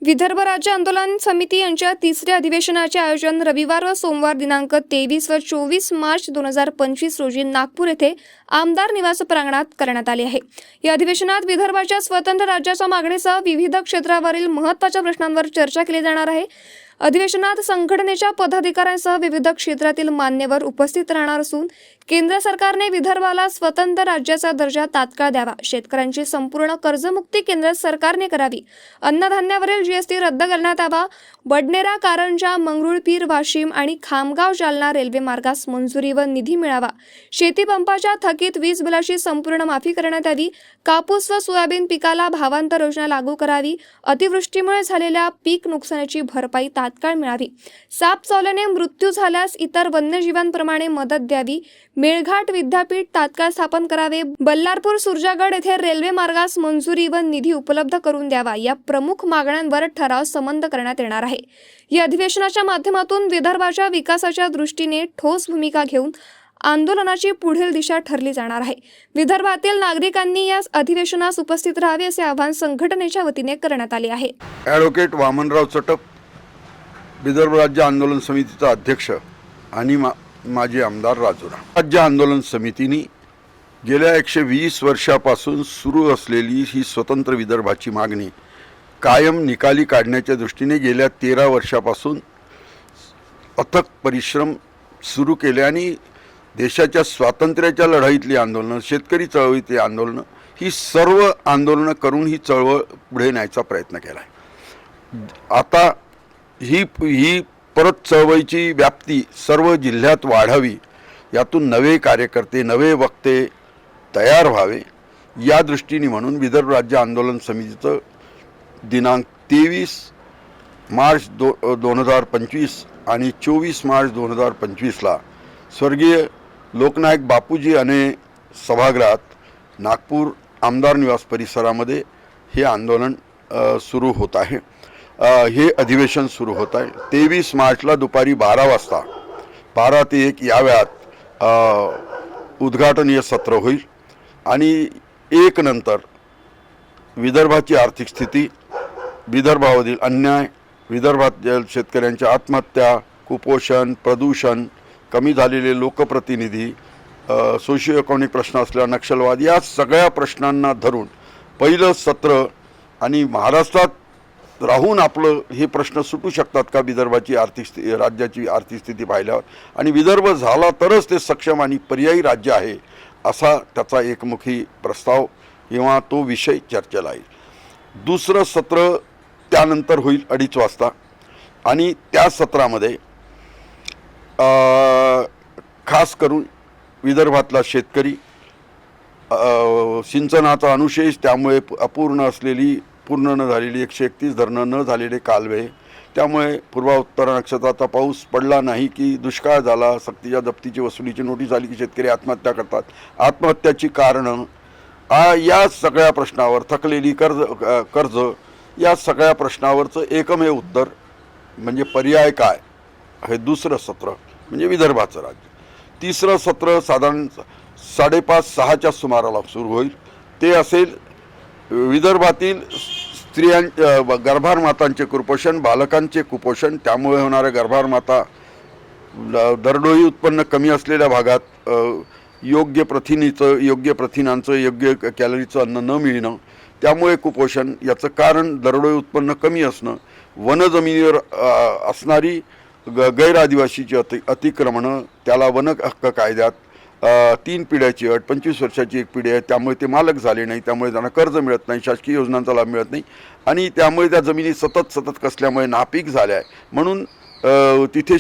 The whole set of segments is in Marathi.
विदर्भ राज्य आंदोलन समिती यांच्या तिसऱ्या अधिवेशनाचे आयोजन रविवार व सोमवार दिनांक 23 व 24 मार्च 2025 रोजी नागपूर येथे आमदार निवास प्रांगणात करण्यात आले आहे। या अधिवेशनात विदर्भाच्या स्वतंत्र राज्याच्या मागणीसह विविध क्षेत्रावरील महत्त्वाच्या प्रश्नांवर चर्चा केली जाणार आहे। अधिवेशनात संघटनेच्या पदाधिकाऱ्यांसह विविध क्षेत्रातील मान्यवर उपस्थित राहणार असून केंद्र सरकारने विदर्भाला स्वतंत्र राज्याचा दर्जा तात्काळ द्यावा, शेतकऱ्यांची संपूर्ण कर्जमुक्ती केंद्र सरकारने करावी, अन्नधान्यावरील जीएसटी रद्द करण्यात यावा, बडनेरा, कारंजा, मंगरुळपीर, वाशिम आणि खामगाव जालना रेल्वे मार्गास मंजुरी व निधी मिळावा, शेतीपंपाच्या थकीत वीज बिलाची संपूर्ण माफी करण्यात यावी, कापूस व सोयाबीन पिकाला भावांतर योजना लागू करावी, अतिवृष्टीमुळे झालेल्या पीक नुकसानीची भरपाई तात्काळ मिळावी, साप चावल्याने मृत्यू झाल्यास इतर वन्यजीवांप्रमाणे मदत द्यावी, मेळघाट विद्यापीठ तात्काळ स्थापन करावे, बल्लारपूर सुरजागड येथे रेल्वे मार्गास मंजुरी व निधी उपलब्ध करून द्यावा, या प्रमुख मागण्यांवर ठराव संमत करण्यात येणार आहे। या अधिवेशनाच्या माध्यमातून विदर्भाच्या विकासाच्या दृष्टीने ठोस भूमिका घेऊन आंदोलनाची पुढील दिशा ठरली जाणार आहे। विदर्भातील नागरिकांनी या अधिवेशनास उपस्थित राहावे असे आवाहन संघटनेच्या वतीने करण्यात आले आहे। ॲडव्होकेट वामनराव चटप, विदर्भ राज्य आंदोलन समितीचा अध्यक्ष आणि माजी आमदार राजुरा। राज्य आंदोलन समितीने गेल्या 120 वर्षापासून सुरू असलेली ही स्वतंत्र विदर्भाची मागणी कायम निकाली काढण्याच्या दृष्टीने गेल्या 13 वर्षापासून अथक परिश्रम सुरू केले आणि देशाच्या स्वातंत्र्याच्या लढाईतली आंदोलनं, शेतकरी चळवळीतली आंदोलनं, ही सर्व आंदोलनं करून ही चळवळ पुढे न्यायचा प्रयत्न केला आहे। आता ही परत चळवळीची व्याप्ती सर्व जिल्ह्यात वाढावी, यातून नवे कार्यकर्ते, नवे वक्ते तयार व्हावे, या दृष्टीने म्हणून विदर्भ राज्य आंदोलन समितीचं दिनांक 23 मार्च 2025 आणि 24 मार्च 2025ला स्वर्गीय लोकनायक बापूजी अणे सभागृहात नागपूर आमदार निवास परिसरामध्ये हे आंदोलन सुरू होत आहे। हे अधिवेशन सुरू होत आहे। 23 मार्चला दुपारी 12 वाजता 12 ते 1 या वेळात उद्घाटनीय सत्र होईल आणि 1 नंतर विदर्भाची आर्थिक स्थिती, विदर्भावरील अन्याय, विदर्भातील शेतकऱ्यांच्या आत्महत्या, कुपोषण, प्रदूषण, कमी झालेले लोकप्रतिनिधी, सोशिओ इकॉनॉमिक प्रश्न असलेला नक्षलवाद, या सगळ्या प्रश्नांना धरून पहिलं सत्र आणि महाराष्ट्रात राहून आपलं हे प्रश्न सुटू शकतात का विदर्भाची आर्थिक स्थिती, राज्याची आर्थिक स्थिती पाहिल्यावर, आणि विदर्भ झाला तरच ते सक्षम आणि पर्यायी राज्य आहे असा त्याचा एकमुखी प्रस्ताव किंवा तो विषय चर्चेला येईल। दुसरं सत्र त्यानंतर होईल 2:30 वाजता आणि त्या सत्रामध्ये खास करून विदर्भातला शेतकरी, सिंचनाचा अनुशेष, त्यामुळे अपूर्ण असलेली, पूर्ण न झालेली 131 धरणं, न झालेले कालवे, त्यामुळे पूर्व उत्तर नक्षत्राचा पाऊस पडला नाही की दुष्काळ झाला, सक्तीच्या जप्तीची वसुलीची नोटीस आली की शेतकरी आत्महत्या करतात, आत्महत्याची कारणं, या सगळ्या प्रश्नावर, थकलेली कर्ज, या सगळ्या प्रश्नावरचं एकमेव उत्तर म्हणजे पर्याय काय, हे दुसरं सत्र म्हणजे विदर्भाचं राज्य। तिसरं सत्र साधारण 5:30-6च्या सुमाराला सुरू होईल। ते असेल विदर्भातील गर्भार मातांचे कुपोषण, बालकांचे कुपोषण, त्यामुळे होणाऱ्या गर्भार माता, दरडोई उत्पन्न कमी असलेल्या भागात योग्य प्रथिनांचं, योग्य कॅलरीचं अन्न न मिळणं, त्यामुळे कुपोषण, याचं कारण दरडोई उत्पन्न कमी असणं, वनजमिनीवर असणारी गैरआदिवासीची अतिक्रमणं, त्याला वन हक्क कायद्यात 3 पिढ्याची अट, 25 वर्षाची एक पिढी आहे, त्यामुळे ते मालक झाले नाही, त्यामुळे त्यांना कर्ज मिळत नाही, शासकीय योजनांचा लाभ मिळत नाही आणि त्यामुळे त्या जमिनी सतत कसल्यामुळे नापीक झाल्या आहे, म्हणून तिथे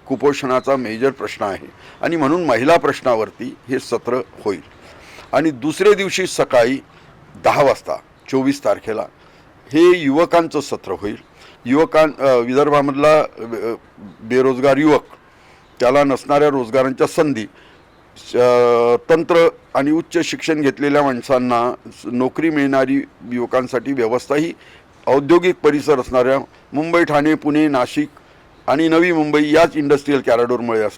कुपोषणाचा मेजर प्रश्न आहे आणि म्हणून महिला प्रश्नावरती हे सत्र होईल। आणि दुसऱ्या दिवशी सकाळी 10 वाजता 24 तारखेला हे युवकांचं सत्र होईल। विदर्भामधला बेरोजगार युवक, त्याला नसणाऱ्या रोजगारांच्या संधी, तंत्र आणि उच्च शिक्षण घेतलेल्या माणसांना नोकरी मिळणारी युवकांसाठी व्यवस्था ही औद्योगिक परिसर असणाऱ्या मुंबई, ठाणे, पुणे, नाशिक आणि नवी मुंबई याच इंडस्ट्रीयल कॉरिडॉरमुळे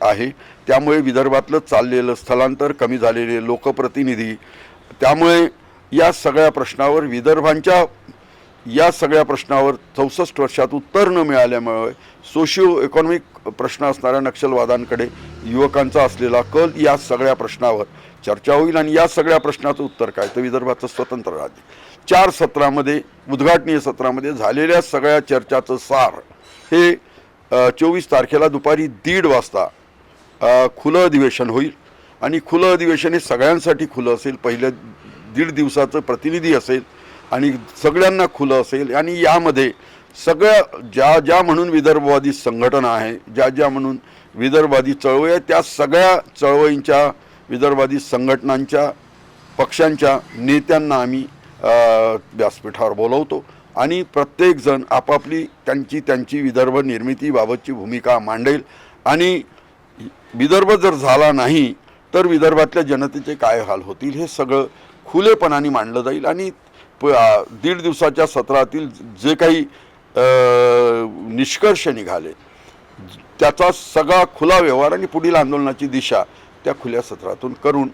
आहे. त्यामुळे विदर्भातलं चाललेलं स्थलांतर, कमी झालेले लोकप्रतिनिधी, त्यामुळे या सगळ्या प्रश्नावर 64 वर्षात उत्तर न मिळाल्यामुळे सोशिओ इकॉनॉमिक प्रश्न असणाऱ्या नक्षलवादांकडे युवकांचा असलेला कल, या सगळ्या प्रश्नावर चर्चा होईल. आणि या सगळ्या प्रश्नाचं उत्तर काय, तर विदर्भाचं स्वतंत्र राज्य. 4 सत्रामध्ये, उद्घाटनीय सत्रामध्ये झालेल्या सगळ्या चर्चाचं सार हे 24 तारखेला दुपारी 1:30 वाजता खुलं अधिवेशन होईल. आणि खुलं अधिवेशन हे सगळ्यांसाठी खुलं असेल. पहिल्या 1.5 दिवसाचं प्रतिनिधी असेल आणि सगळ्यांना खुलं असेल. आणि यामध्ये सगळ्या ज्या म्हणून विदर्भवादी संघटना आहे, ज्या म्हणून विदर्भवादी चळवळी आहे, त्या सगळ्या चळवळींच्या, विदर्भवादी संघटनांच्या, पक्षांच्या नेत्यांना आम्ही व्यासपीठावर बोलवतो आणि प्रत्येकजण आपापली त्यांची विदर्भ निर्मितीबाबतची भूमिका मांडेल. आणि विदर्भ जर झाला नाही तर विदर्भातल्या जनतेचे काय हाल होतील हे सगळं खुलेपणाने मांडलं जाईल. आणि 1.5 दिवसाच्या सत्रातील जे काही निष्कर्ष निघाले त्याचा सगळा खुला व्यवहार आणि पुढील आंदोलनाची दिशा त्या खुल्या सत्रातून करून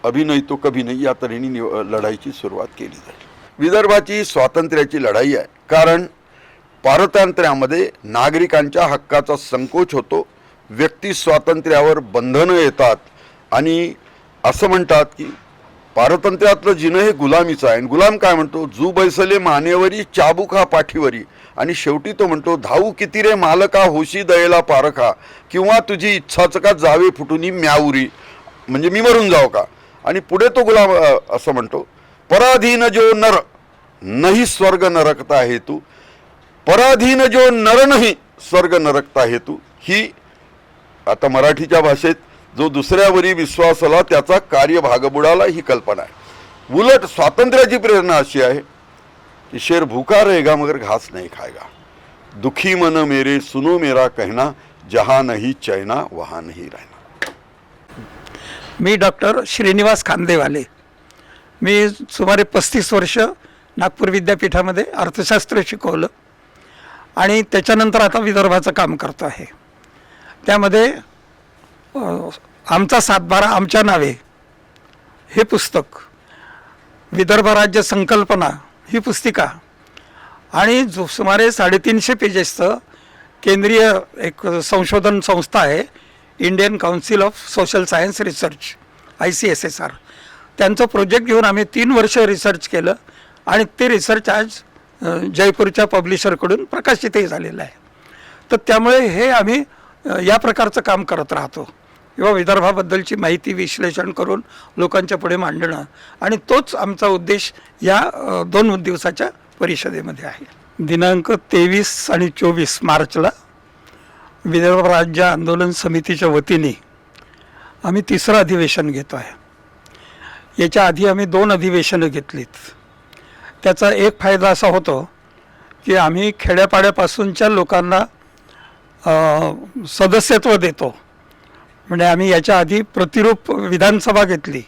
अभी नहीं तो कभी नहीं या तऱ्हेने लढाईची सुरुवात केली जाईल. विदर्भाची स्वातंत्र्याची लढाई आहे, कारण पारतंत्र्यामध्ये नागरिकांच्या हक्काचा संकोच होतो, व्यक्ती स्वातंत्र्यावर बंधनं येतात आणि असं म्हणतात की पारतंत्र्यातलं जिणं हे गुलामीचं आहे. आणि गुलाम काय म्हणतो, जू बैसले मानेवरी, चाबूक हा पाठीवरी. आणि शेवटी तो म्हणतो, धावू किती रे मालका, होशी दयेला पारखा, किंवा तुझी इच्छाच का जावे फुटुनी म्याउरी, म्हणजे मी मरून जाऊ का. आणि पुढे तो गुलाम असं म्हणतो, पराधीन जो नर नाही स्वर्ग नरकता हेतू, पराधीन जो नर नाही स्वर्ग नरकता हेतू. ही आता मराठीच्या भाषेत जो दुसऱ्यावरी विश्वास आला त्याचा कार्य भाग बुडाला, ही कल्पना आहे. उलट स्वातंत्र्याची प्रेरणा अशी आहे कि शेर भूखा रहेगा मगर घास नहीं खाएगा, दुखी मन मेरे सुनो मेरा कहना, जहाँ नहीं चैना वहाँ नहीं रहना. मी डॉक्टर श्रीनिवास खांदेवाले. मी सुमारे 35 वर्ष नागपूर विद्यापीठामध्ये अर्थशास्त्र शिकवलं आणि त्याच्यानंतर आता विदर्भाचं काम करतो आहे. त्यामध्ये आमचा 7/12 आमच्या नावे हे पुस्तक, विदर्भ राज्य संकल्पना ही पुस्तिका आणि जो सुमारे 350 पेजेसचं केंद्रीय एक संशोधन संस्था आहे, Indian council of social science research, ICSSR, त्यांचं प्रोजेक्ट घेऊन आम्ही 3 वर्ष रिसर्च केलं आणि ते रिसर्च आज जयपूरच्या पब्लिशरकडून प्रकाशितही झालेलं आहे. तर त्यामुळे हे आम्ही या प्रकारचं काम करत राहतो किंवा विदर्भाबद्दलची माहिती विश्लेषण करून लोकांच्या पुढे मांडणं, आणि तोच आमचा उद्देश या 2 दिवसाच्या परिषदेमध्ये आहे. दिनांक 23 आणि 24 मार्चला विदर्भ राज्य आंदोलन समितीच्या वतीने आम्ही 3रं अधिवेशन घेतो आहे. याच्या आधी आम्ही 2 अधिवेशनं घेतलीत. त्याचा एक फायदा असा होतो की आम्ही खेड्यापाड्यापासूनच्या लोकांना सदस्यत्व देतो. म्हणजे आम्ही याच्या आधी प्रतिरूप विधानसभा घेतली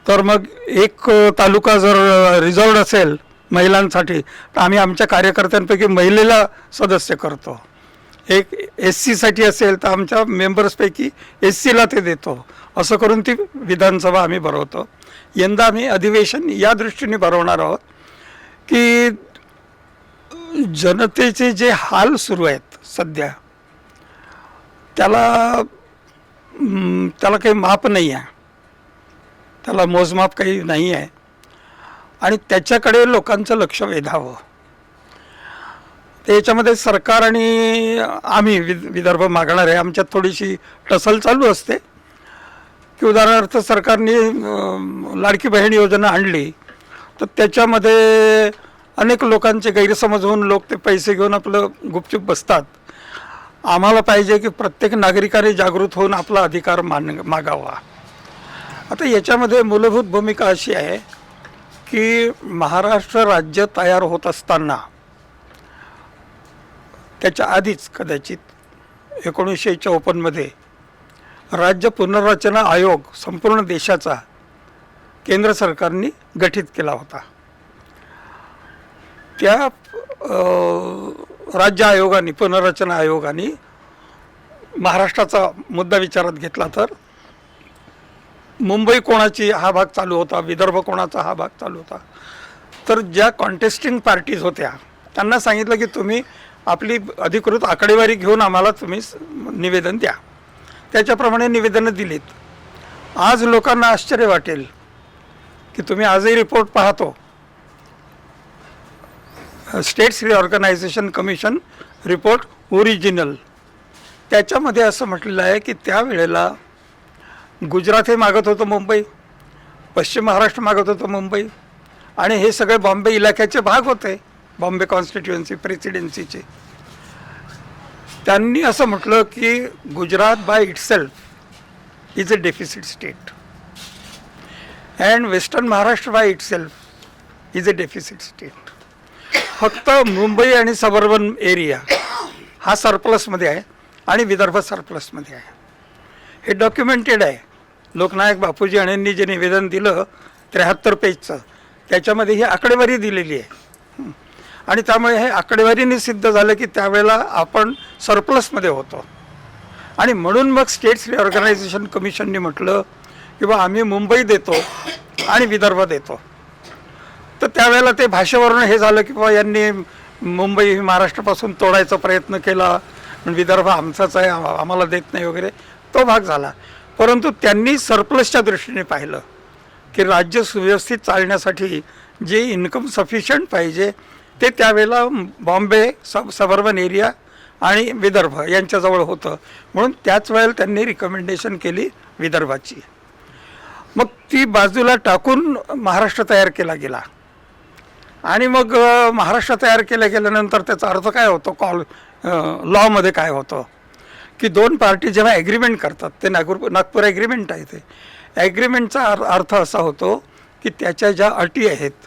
तर मग एक तालुका जर रिझर्व्ड असेल महिलांसाठी तर आम्ही आमच्या कार्यकर्त्यांपैकी महिलेला सदस्य करतो. एक SC असेल तर आमच्या मेंबर्सपैकी SCला ते देतो. असं करून ती विधानसभा आम्ही भरवतो. यंदा आम्ही अधिवेशन या दृष्टीने भरवणार आहोत की जनतेचे जे हाल सुरू आहेत सध्या त्याला काही माप नाही आहे, त्याला मोजमाप काही नाही आहे आणि त्याच्याकडे लोकांचं लक्ष वेधावं. त्याच्यामध्ये सरकार आणि आम्ही विदर्भ मागणार आहे, आमच्यात थोडीशी टसल चालू असते की उदाहरणार्थ सरकारने लाडकी बहीण योजना आणली तर त्याच्यामध्ये अनेक लोकांचे गैरसमज होऊन लोक ते पैसे घेऊन आपलं गुपचूप बसतात. आम्हाला पाहिजे की प्रत्येक नागरिकाने जागृत होऊन आपला अधिकार मागावा. आता याच्यामध्ये मूलभूत भूमिका अशी आहे की महाराष्ट्र राज्य तयार होत असताना त्याच्या आधीच कदाचित 1954 राज्य पुनर्रचना आयोग संपूर्ण देशाचा केंद्र सरकारने गठीत केला होता. त्या राज्य आयोगाने, पुनर्रचना आयोगाने महाराष्ट्राचा मुद्दा विचारात घेतला तर मुंबई कोणाची हा भाग चालू होता, विदर्भ कोणाचा हा भाग चालू होता. तर ज्या कॉन्टेस्टिंग पार्टीज होत्या त्यांना सांगितलं की तुम्ही आपली अधिकृत आकडेवारी घेऊन आम्हाला तुम्ही निवेदन द्या. त्याच्याप्रमाणे निवेदनं दिलीत. आज लोकांना आश्चर्य वाटेल की तुम्ही आजही रिपोर्ट पाहतो, states reorganisation commission report original, त्याच्यामध्ये असं म्हटलेलं आहे की त्यावेळेला गुजरात हे मागत होतं मुंबई, पश्चिम महाराष्ट्र मागत होतं मुंबई, आणि हे सगळे बॉम्बे इलाक्याचे भाग होते, बॉम्बे कॉन्स्टिट्युएन्सी प्रेसिडेन्सीचे. त्यांनी असं म्हटलं की Gujarat by itself is a deficit state and western Maharashtra by itself is a deficit state. फक्त मुंबई आणि सबर्बन एरिया हा सरप्लसमध्ये आहे आणि विदर्भ सरप्लसमध्ये आहे. हे डॉक्युमेंटेड आहे. लोकनायक बापूजी अणेंनी जे निवेदन दिलं 73 पेजचं, त्याच्यामध्ये ही आकडेवारी दिलेली आहे. आणि त्यामुळे हे आकडेवारीने सिद्ध झालं की त्यावेळेला आपण सरप्लसमध्ये होतो. आणि म्हणून मग स्टेट्स रिऑर्गनायझेशन कमिशनने म्हटलं की बा आम्ही मुंबई देतो आणि विदर्भ देतो. तर त्यावेळेला ते भाषेवरून हे झालं की बाबा यांनी मुंबई महाराष्ट्रापासून तोडायचा प्रयत्न केला, विदर्भ आमचाच आहे, आम्हाला देत नाही वगैरे, तो भाग झाला. परंतु त्यांनी सरप्लसच्या दृष्टीने पाहिलं की राज्य सुव्यवस्थित चालण्यासाठी जे इन्कम सफिशियंट पाहिजे ते त्यावेळेला बॉम्बे सबर्बन एरिया आणि विदर्भ यांच्याजवळ होतं. म्हणून त्याच वेळेला त्यांनी रिकमेंडेशन केली विदर्भाची. मग ती बाजूला टाकून महाराष्ट्र तयार केला गेला. आणि मग महाराष्ट्र तयार गेल्यानंतर त्याचा अर्थ काय होतो, लॉमध्ये काय होतं की दोन पार्टी जेव्हा ॲग्रीमेंट करतात, ते नागपूर ॲग्रीमेंट आहे, ते ॲग्रीमेंटचा अर्थ असा होतो की त्याच्या ज्या अटी आहेत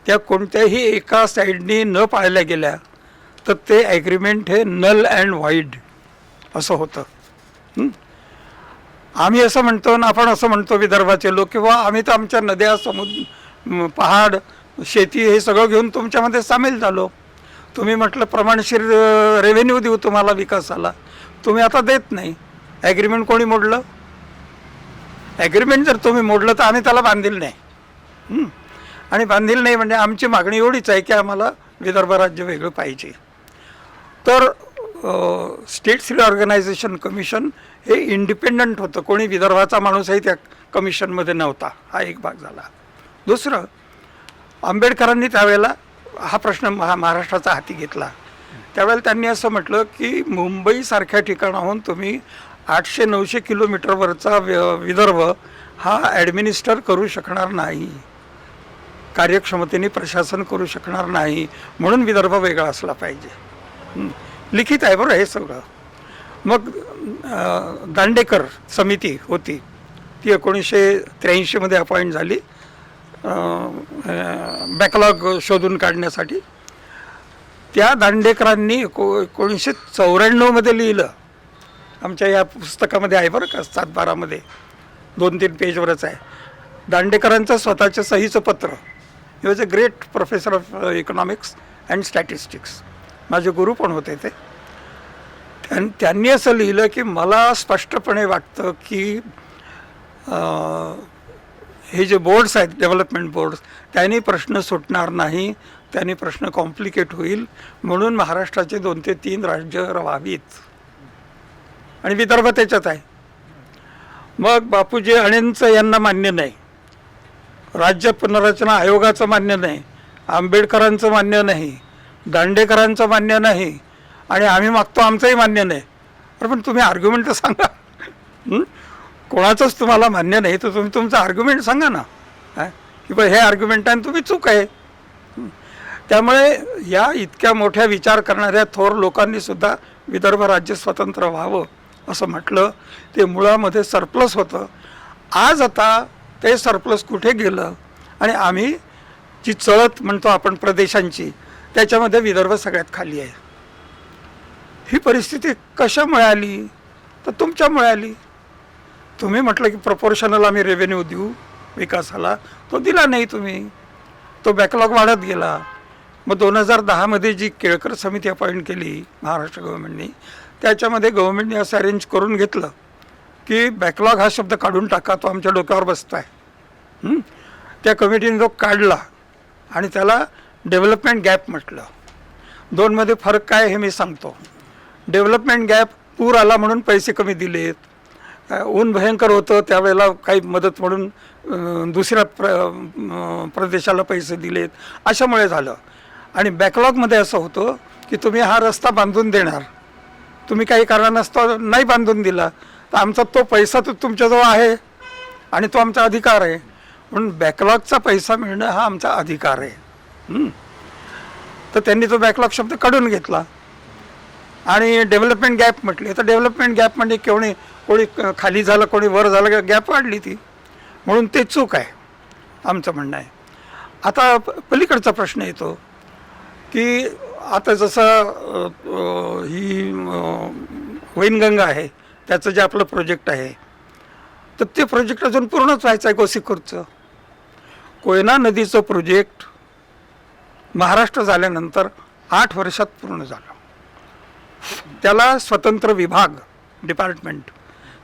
त्या कोणत्याही एका साईडनी न पाळल्या गेल्या तर ते ॲग्रीमेंट हे नल अँड व्हाईड असं होतं. आम्ही असं म्हणतो ना, आपण असं म्हणतो विदर्भाचे लोक, किंवा आम्ही तर आमच्या नद्या, समुद्र, पहाड, शेती हे सगळं घेऊन तुमच्यामध्ये सामील झालो. तुम्ही म्हटलं प्रमाणशीर रेव्हेन्यू देऊ तुम्हाला विकासाला, तुम्ही आता देत नाही. ॲग्रीमेंट कोणी मोडलं? ॲग्रीमेंट जर तुम्ही मोडलं तर आम्ही त्याला बांधील नाही. आणि बांधील नाही म्हणजे आमची मागणी एवढीच आहे की आम्हाला विदर्भ राज्य वेगळं पाहिजे. तर स्टेट्स रिऑर्गनायझेशन कमिशन हे इंडिपेंडंट होतं. कोणी विदर्भाचा माणूसही त्या कमिशनमध्ये नव्हता. हा एक भाग झाला. दुसरं, आंबेडकरांनी त्यावेळेला हा प्रश्न महाराष्ट्राचा हाती घेतला. त्यावेळेला त्यांनी असं म्हटलं की मुंबईसारख्या ठिकाणाहून तुम्ही 800-900 किलोमीटरवरचा विदर्भ हा ॲडमिनिस्टर करू शकणार नाही, कार्यक्षमतेने प्रशासन करू शकणार नाही, म्हणून विदर्भ वेगळा असला पाहिजे. लिखित आहे बरं हे सगळं. मग दांडेकर समिती होती, ती 1983 अपॉइंट झाली बॅकलॉग शोधून काढण्यासाठी. त्या दांडेकरांनी 1994 लिहिलं, आमच्या या पुस्तकामध्ये आहे बरं का, 7-12 2-3 पेजवरच आहे. दांडेकरांचं स्वतःचं सहीचं पत्र. He was a great professor of economics and statistics, माझे गुरु पण होते ते. त्यांनी असं लिहिलं की मला स्पष्टपणे वाटतं की हे जे बोर्ड्स आहेत, डेव्हलपमेंट बोर्ड्स, त्यांनी प्रश्न सुटणार नाही, त्यांनी प्रश्न कॉम्प्लिकेट होईल, म्हणून महाराष्ट्राचे 2 ते 3 राज्य व्हावीत आणि विदर्भ त्याच्यात आहे. मग बापूजी अणेंचं यांना मान्य नाही, राज्य पुनर्रचना आयोगाचं मान्य नाही, आंबेडकरांचं मान्य नाही, दांडेकरांचं मान्य नाही, आणि आम्ही मागतो आमचंही मान्य नाही. अरे पण तुम्ही आर्ग्युमेंट तर सांगा. कोणाचंच तुम्हाला मान्य नाही तर तुम्ही तुमचं आर्ग्युमेंट सांगा ना, की बा हे आर्ग्युमेंट आहे तुम्ही चूक आहे. त्यामुळे या इतक्या मोठ्या विचार करणाऱ्या थोर लोकांनी सुद्धा विदर्भ राज्य स्वतंत्र व्हावं असं म्हटलं. ते मुळामध्ये सरप्लस होतं. आज आता ते सरप्लस कुठे गेलं आणि आम्ही जी चळत म्हणतो आपण प्रदेशांची, त्याच्यामध्ये विदर्भ सगळ्यात खाली आहे. ही परिस्थिती कशामुळे आली? तर तुमच्यामुळे आली. तुम्ही म्हटलं की प्रपोर्शनल आम्ही रेव्हेन्यू देऊ विकासाला, तो दिला नाही तुम्ही. तो बॅकलॉग वाढत गेला. मग 2010मध्ये जी केळकर समिती अपॉइंट केली महाराष्ट्र गव्हर्नमेंटनी, त्याच्यामध्ये गव्हर्नमेंटने असं अरेंज करून घेतलं की बॅकलॉग हा शब्द काढून टाका, तो आमच्या डोक्यावर बसतो आहे. त्या कमिटीने तो काढला आणि त्याला डेव्हलपमेंट गॅप म्हटलं. दोनमध्ये फरक काय हे मी सांगतो. डेव्हलपमेंट गॅप, पूर आला म्हणून पैसे कमी दिलेत, ऊन भयंकर होतं त्यावेळेला काही मदत म्हणून दुसऱ्या प्रदेशाला पैसे दिलेत, अशामुळे झालं. आणि बॅकलॉगमध्ये असं होतं की तुम्ही हा रस्ता बांधून देणार, तुम्ही काही कारणास्तव नाही बांधून दिला तर आमचा तो पैसा तो तुमच्याजवळ आहे आणि तो आमचा अधिकार आहे. म्हणून बॅकलॉगचा पैसा मिळणं हा आमचा अधिकार आहे. तर त्यांनी तो बॅकलॉग शब्द काढून घेतला आणि डेव्हलपमेंट गॅप म्हटले. तर डेव्हलपमेंट गॅप म्हणजे कोणी खाली झालं, कोणी वर झालं, गॅप वाढली ती, म्हणून ते चूक आहे आमचं म्हणणं आहे. आता पलीकडचा प्रश्न येतो की आता जसं ही वैनगंगा आहे, त्याचं जे आपलं प्रोजेक्ट आहे, तर ते प्रोजेक्ट अजून पूर्णच व्हायचं आहे. गोसीखुर्दचं कोयना नदीचं प्रोजेक्ट महाराष्ट्र झाल्यानंतर 8 वर्षात पूर्ण झालं. त्याला स्वतंत्र विभाग, डिपार्टमेंट,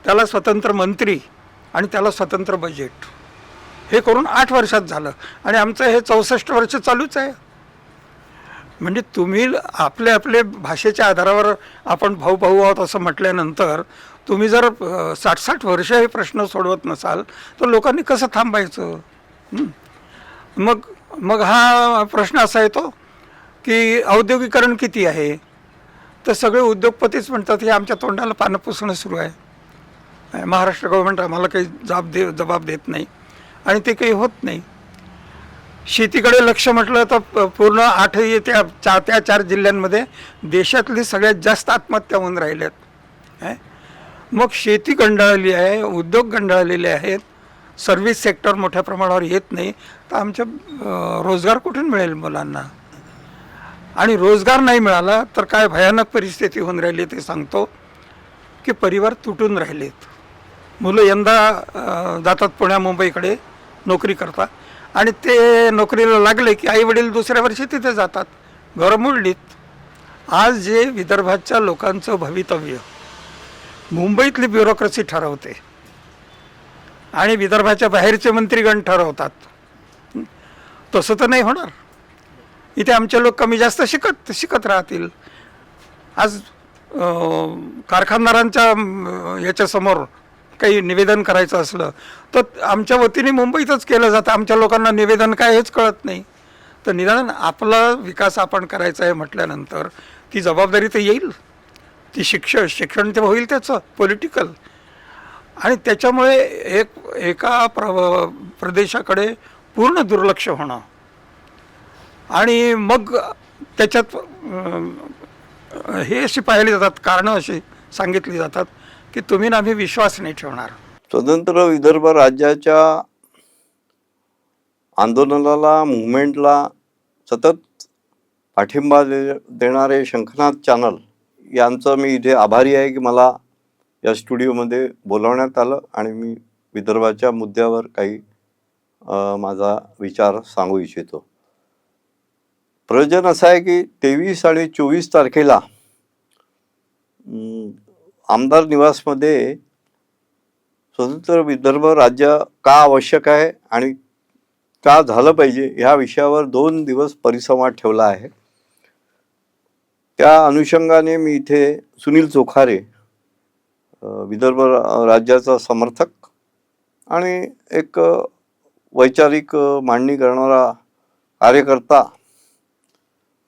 त्याला स्वतंत्र मंत्री आणि त्याला स्वतंत्र बजेट, हे करून 8 वर्षात झालं. आणि आमचं हे 64 वर्ष चालूच आहे. म्हणजे तुम्ही आपल्या भाषेच्या आधारावर आपण भाऊ भाऊ आहोत असं म्हटल्यानंतर तुम्ही जर 60-60 वर्ष हे प्रश्न सोडवत नसाल तर लोकांनी कसं थांबायचं? मग हा प्रश्न असा येतो की औद्योगिकरण किती आहे, तर सगळे उद्योगपतीच म्हणतात हे आमच्या तोंडाला पानं पुसणं सुरू आहे, महाराष्ट्र गव्हर्नमेंट आम्हाला काही जबाब देत नाही आणि ते काही होत नाही. शेतीकडे लक्ष म्हटलं तर पूर्ण 8 त्या 4 जिल्ह्यांमध्ये देशातली सगळ्यात जास्त आत्महत्या होऊन राहिल्यात. मग शेती गंडाळली आहे, उद्योग गंडाळलेले आहेत, सर्व्हिस सेक्टर मोठ्या प्रमाणावर येत नाही, तर आमच्या रोजगार कुठून मिळेल मुलांना? आणि रोजगार नाही मिळाला तर काय भयानक परिस्थिती होऊन राहिली ते सांगतो की परिवार तुटून राहिलेत. मुलं यंदा जातात पुण्या मुंबईकडे नोकरी करतात आणि ते नोकरीला लागले की आईवडील दुसऱ्या वर्षी तिथे जातात, घरं मोडलीत. आज जे विदर्भाच्या लोकांचं भवितव्य मुंबईतली ब्युरोक्रेसी ठरवते आणि विदर्भाच्या बाहेरचे मंत्रीगण ठरवतात, तसं तर नाही होणार. इथे आमचे लोक कमी जास्त शिकत राहतील. आज कारखानदारांच्या याच्यासमोर काही निवेदन करायचं असलं तर आमच्या वतीने मुंबईतच केलं जातं. आमच्या लोकांना निवेदन काय हेच कळत नाही. तर निदान आपला विकास आपण करायचा आहे म्हटल्यानंतर ती जबाबदारी तर येईल, ती शिक्षण ते होईल त्याचं पॉलिटिकल. आणि त्याच्यामुळे एका प्रदेशाकडे पूर्ण दुर्लक्ष होणं आणि मग त्याच्यात हे अशी पाहिली जातात, कारणं अशी सांगितली जातात की तुम्ही ना आम्ही विश्वास नाही ठेवणार. स्वतंत्र विदर्भ राज्याच्या आंदोलनाला, मुवमेंटला सतत पाठिंबा देणारे शंखनाद चॅनल यांचं मी इथे आभारी आहे की मला या स्टुडिओमध्ये बोलवण्यात आलं आणि मी विदर्भाच्या मुद्द्यावर काही माझा विचार सांगू इच्छितो. प्रयोजन असं आहे की 23 आणि 24 तारखेला आमदार निवासमध्ये स्वतंत्र विदर्भ राज्य का आवश्यक आहे आणि का झालं पाहिजे ह्या विषयावर 2 दिवस परिसंवाद ठेवला आहे. त्या अनुषंगाने मी इथे सुनील चोखारे, विदर्भ राज्याचा समर्थक आणि एक वैचारिक मांडणी करणारा कार्यकर्ता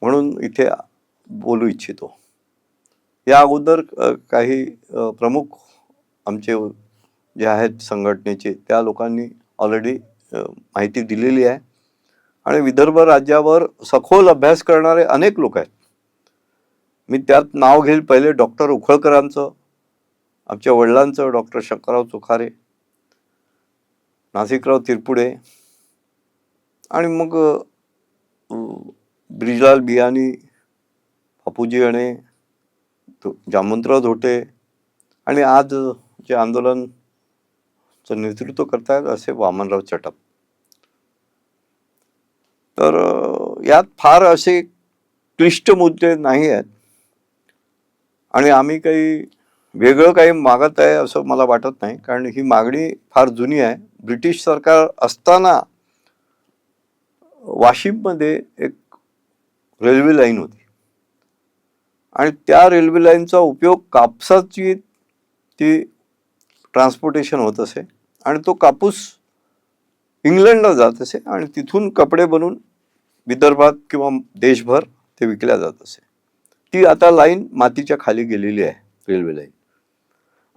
म्हणून इथे बोलू इच्छितो. या अगोदर काही प्रमुख आमचे जे आहेत संघटनेचे त्या लोकांनी ऑलरेडी माहिती दिलेली आहे आणि विदर्भ राज्यावर सखोल अभ्यास करणारे अनेक लोक आहेत. मी त्यात नाव घेईल पहिले डॉक्टर उखळकरांचं, आमच्या वडिलांचं डॉक्टर शंकरराव चोखारे, नासिकराव तिरपुडे आणि मग ब्रिजलाल बियानी, बापूजी अणे, जामवंतराव धोटे आणि आज जे आंदोलनचं नेतृत्व करतायत असे वामनराव चटप. तर यात फार असे क्लिष्ट मुद्दे नाही आहेत आणि आम्ही काही वेगळं काही मागत आहे असं मला वाटत नाही, कारण ही मागणी फार जुनी आहे. ब्रिटिश सरकार असताना वाशिममध्ये एक रेल्वे लाईन होती आणि त्या रेल्वे लाईनचा उपयोग कापसाची ती ट्रान्सपोर्टेशन होत असे आणि तो कापूस इंग्लंडला जात असे आणि तिथून कपडे बनवून विदर्भात किंवा देशभर ते विकल्या जात असे. ती आता लाईन मातीच्या खाली गेलेली आहे, रेल्वे लाईन.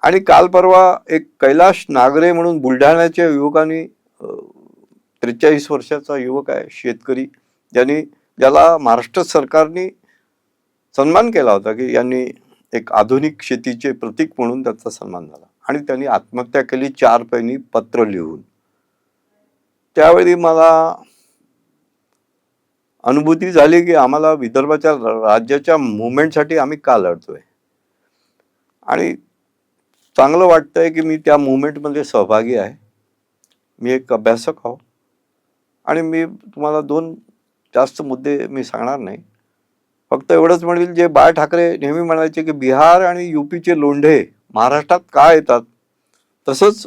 आणि काल परवा एक कैलाश नागरे म्हणून बुलढाण्याच्या युवकांनी 43 वर्षाचा युवक आहे, शेतकरी, ज्याला महाराष्ट्र सरकारने सन्मान केला होता की यांनी एक आधुनिक शेतीचे प्रतीक म्हणून त्याचा सन्मान झाला आणि त्यांनी आत्महत्या केली 4 पैनी पत्र लिहून. त्यावेळी मला अनुभूती झाली की आम्हाला विदर्भाच्या राज्याच्या मुवमेंटसाठी आम्ही का लढतोय आणि चांगलं वाटतंय की मी त्या मुवमेंटमध्ये सहभागी आहे. मी एक अभ्यासक आहो आणि मी तुम्हाला 2 जास्त मुद्दे मी सांगणार नाही, फक्त एवढंच म्हणेल, जे बाळ ठाकरे नेहमी म्हणायचे की बिहार आणि यूपीचे लोंढे महाराष्ट्रात का येतात, तसंच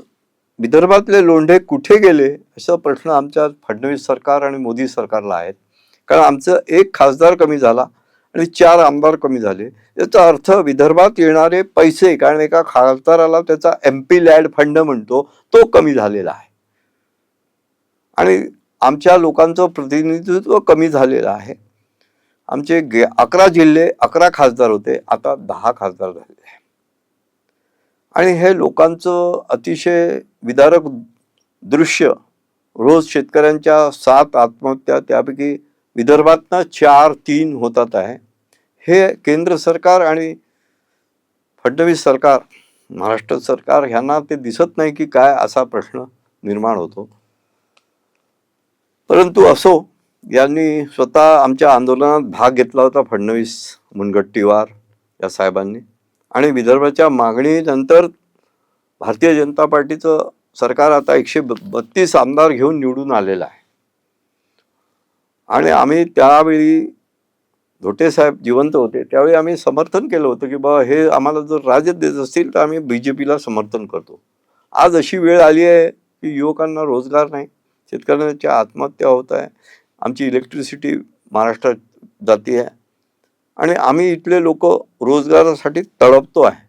विदर्भातले लोंढे कुठे गेले असा प्रश्न आमच्या फडणवीस सरकार आणि मोदी सरकारला आहेत. कारण आमचं 1 खासदार कमी झाला आणि 4 आमदार कमी झाले. याचा अर्थ विदर्भात येणारे पैसे, कारण एका खासदाराला त्याचा MP लॅड फंड म्हणतो, तो कमी झालेला आहे आणि आमच्या लोकांचं प्रतिनिधित्व कमी झालेलं आहे. आमचे 11 जिल्हे 11 खासदार होते, आता 10 खासदार झालेले आहे आणि हे लोकांचं अतिशय विदारक दृश्य. रोज शेतकऱ्यांच्या 7 आत्महत्या, त्यापैकी विदर्भातनं 4-3 होतात आहे. हे केंद्र सरकार आणि फडणवीस सरकार, महाराष्ट्र सरकार ह्यांना ते दिसत नाही की काय, असा प्रश्न निर्माण होतो. परंतु असो, यांनी स्वतः आमच्या आंदोलनात भाग घेतला होता, फडणवीस, मुनगंटीवार या साहेबांनी, आणि विदर्भाच्या मागणीनंतर भारतीय जनता पार्टीचं सरकार आता 132 आमदार घेऊन निवडून आलेलं आहे. आणि आम्ही त्यावेळी धोटे साहेब जिवंत होते त्यावेळी आम्ही समर्थन केलं होतं की बा हे आम्हाला जर राज्य देत असतील तर आम्ही BJPला समर्थन करतो. आज अशी वेळ आली आहे की युवकांना रोजगार नाही, शेतकऱ्यांच्या आत्महत्या होत आहे, आमची इलेक्ट्रिसिटी महाराष्ट्रात जाती आहे आणि आम्ही इथले लोक रोजगारासाठी तडपतो आहे.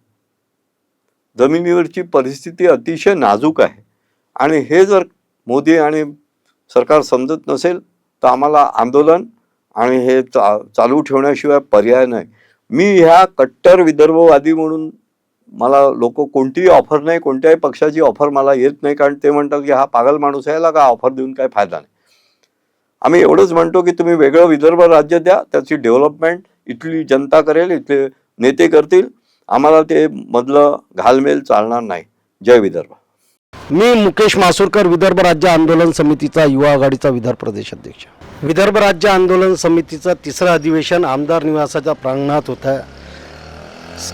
जमिनीवरची परिस्थिती अतिशय नाजूक आहे आणि हे जर मोदी आणि सरकार समजत नसेल तर आम्हाला आंदोलन आणि हे चालू ठेवण्याशिवाय पर्याय नाही. मी ह्या कट्टर विदर्भवादी म्हणून मला लोक कोणतीही ऑफर नाही, कोणत्याही पक्षाची ऑफर मला येत नाही, कारण ते म्हणतात की हा पागल माणूस आहे, याला का ऑफर देऊन काय फायदा नाही. आम्ही एवढंच म्हणतो की तुम्ही वेगळं विदर्भ राज्य द्या, त्याची डेव्हलपमेंट इथली जनता करेल, इथले नेते करतील, आम्हाला ते मधलं घालमेल चालणार नाही. जय विदर्भ. मी मुकेश मासुरकर, विदर्भ राज्य आंदोलन समितीचा युवा आघाडीचा विदर्भ प्रदेश अध्यक्ष. विदर्भ राज्य आंदोलन समितीचं 3रं अधिवेशन आमदार निवासाच्या प्रांगणात होत आहे.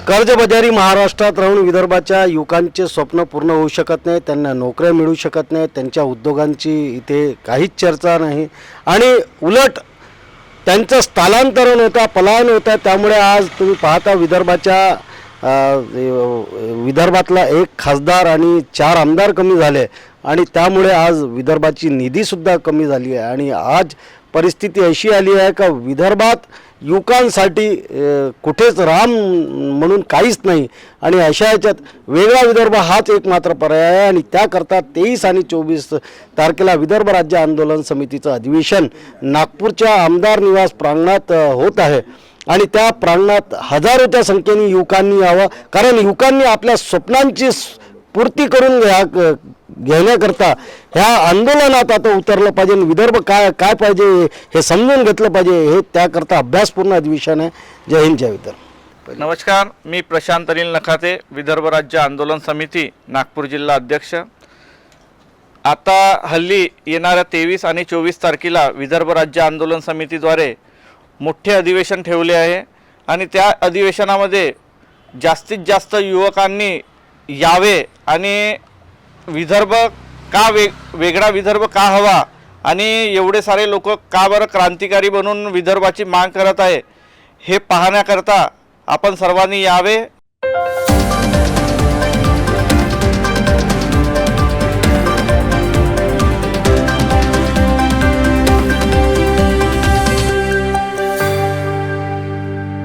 कर्जबाजारी महाराष्ट्रात राहून विदर्भाच्या युवकांचे स्वप्न पूर्ण होऊ शकत नाही, त्यांना नोकऱ्या मिळू शकत नाही, त्यांच्या उद्योगांची इथे काहीच चर्चा नाही आणि उलट त्यांचं स्थलांतरण होतं, पलायन होतं. त्यामुळे आज तुम्ही पाहता विदर्भातला 1 खासदार आणि 4 आमदार कमी झाले आणि त्यामुळे आज विदर्भाची निधीसुद्धा कमी झाली आहे आणि आज परिस्थिती अशी आली आहे का विदर्भात युवकांसाठी कुठेच राम म्हणून काहीच नाही आणि अशा ह्याच्यात वेगळा विदर्भ हाच एकमात्र पर्याय आहे आणि त्याकरता 23 आणि 24 तारखेला विदर्भ राज्य आंदोलन समितीचं अधिवेशन नागपूरच्या आमदार निवास प्रांगणात होत आहे आणि त्या प्रांगणात हजारोच्या संख्येने युवकांनी यावं, कारण युवकांनी आपल्या स्वप्नांची पूर्ती करून घेण्याकरता ह्या आंदोलनात आता उतरलं पाहिजे. विदर्भ काय काय पाहिजे हे समजून घेतलं पाहिजे, हे त्याकरता अभ्यासपूर्ण अधिवेशन आहे. जय हिंद, जय विदर्भ. नमस्कार, मी प्रशांत अनिल नखाते, विदर्भ राज्य आंदोलन समिती नागपूर जिल्हा अध्यक्ष. आता हल्ली येणाऱ्या 23 आणि 24 तारखेला विदर्भ राज्य आंदोलन समितीद्वारे मोठे अधिवेशन ठेवले आहे आणि त्या अधिवेशनामध्ये जास्तीत जास्त युवकांनी यावे आणि विदर्भ का वेगळा विदर्भ का हवा आणि एवढे सारे लोक का बरं क्रांतिकारी बनून विदर्भाची माग करत आहे हे पाहण्याकरता आपण सर्वांनी यावे।